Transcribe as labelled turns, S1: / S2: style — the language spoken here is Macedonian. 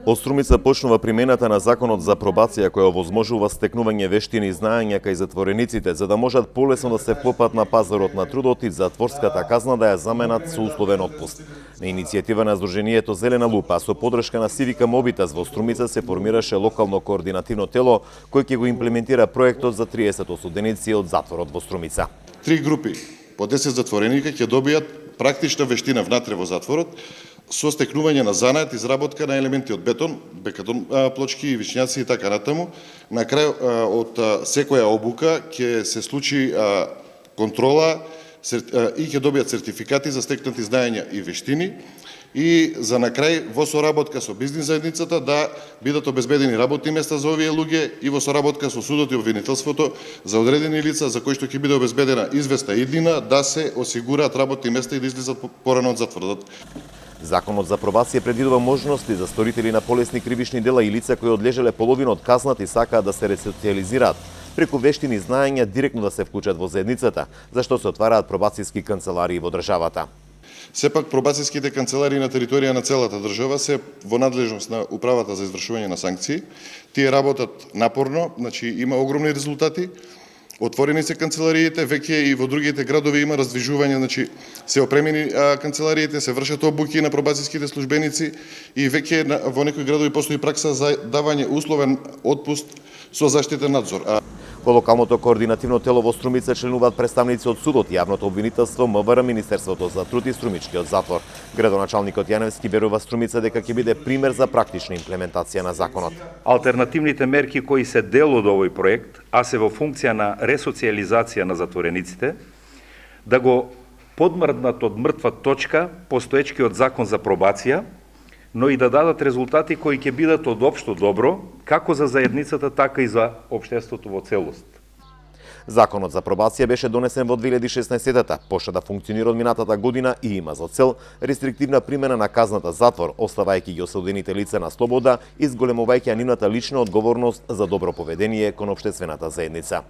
S1: Од Струмица почнува примената на законот за пробација која овозможува стекнување вештини и знаења кај затворениците за да можат полесно да се вклопат на пазарот на трудот и затворската казна да ја заменат со условен отпуст. На иницијатива на Сдруженијето Зелена лупа со поддршка на Сивика Мобитас во Струмица се формираше локално координативно тело кој ќе го имплементира проектот за 30 осуденици од затворот во Струмица.
S2: 3 групи по 10 затвореника ќе добијат практична вештина внатре во затворот со стекнување на занаат, изработка на елементи од бетон плочки, вишњаци и така натаму. На крај од секоја обука ќе се случи контрола и ќе добијат сертификати за стекнати знаења и вештини. И за на крај во соработка со бизнис заедницата да бидат обезбедени работни места за овие луѓе и во соработка со судот и обвинителството за одредени лица за кои што ќе биде обезбедена известна иднина да се осигураат работни места и да излезат порано од затворот.
S1: Законот за пробација предвидува можности за сторители на полесни кривишни дела и лица кои одлежале половина од казната и сакаат да се ресоциализираат преку вештини знаења директно да се вклучат во заедницата, зашто се отвараат пробацијски канцеларии во државата.
S2: Сепак пробацијските канцеларии на територија на целата држава се во надлежност на управата за извршување на санкции. Тие работат напорно, значи има огромни резултати. Отворени се канцелариите, веќе и во другите градови има раздвижување, значи се опремени канцелариите, се вршат обуки на пробацијските службеници и веќе во некои градови постои пракса за давање условен отпуст со заштитен надзор.
S1: Во локалното координативно тело во Струмица членуваат представници од судот, јавното обвинителство, МВР, Министерството за труд и Струмичкиот затвор. Градоначалникот Јаневски верува Струмица дека ќе биде пример за практична имплементација на законот.
S3: Алтернативните мерки кои се дел од овој проект, а се во функција на ресоциализација на затворениците, да го подмрднат од мртва точка постоечкиот закон за пробација, но и да дадат резултати кои ќе бидат од општо добро, како за заедницата, така и за општеството во целост.
S1: Законот за пробација беше донесен во 2016-та, почна да функционира од минатата година и има за цел рестриктивна примена на казната затвор, оставајќи ги осудените лица на слобода и зголемувајќи нивната лична одговорност за добро поведение кон општествената заедница.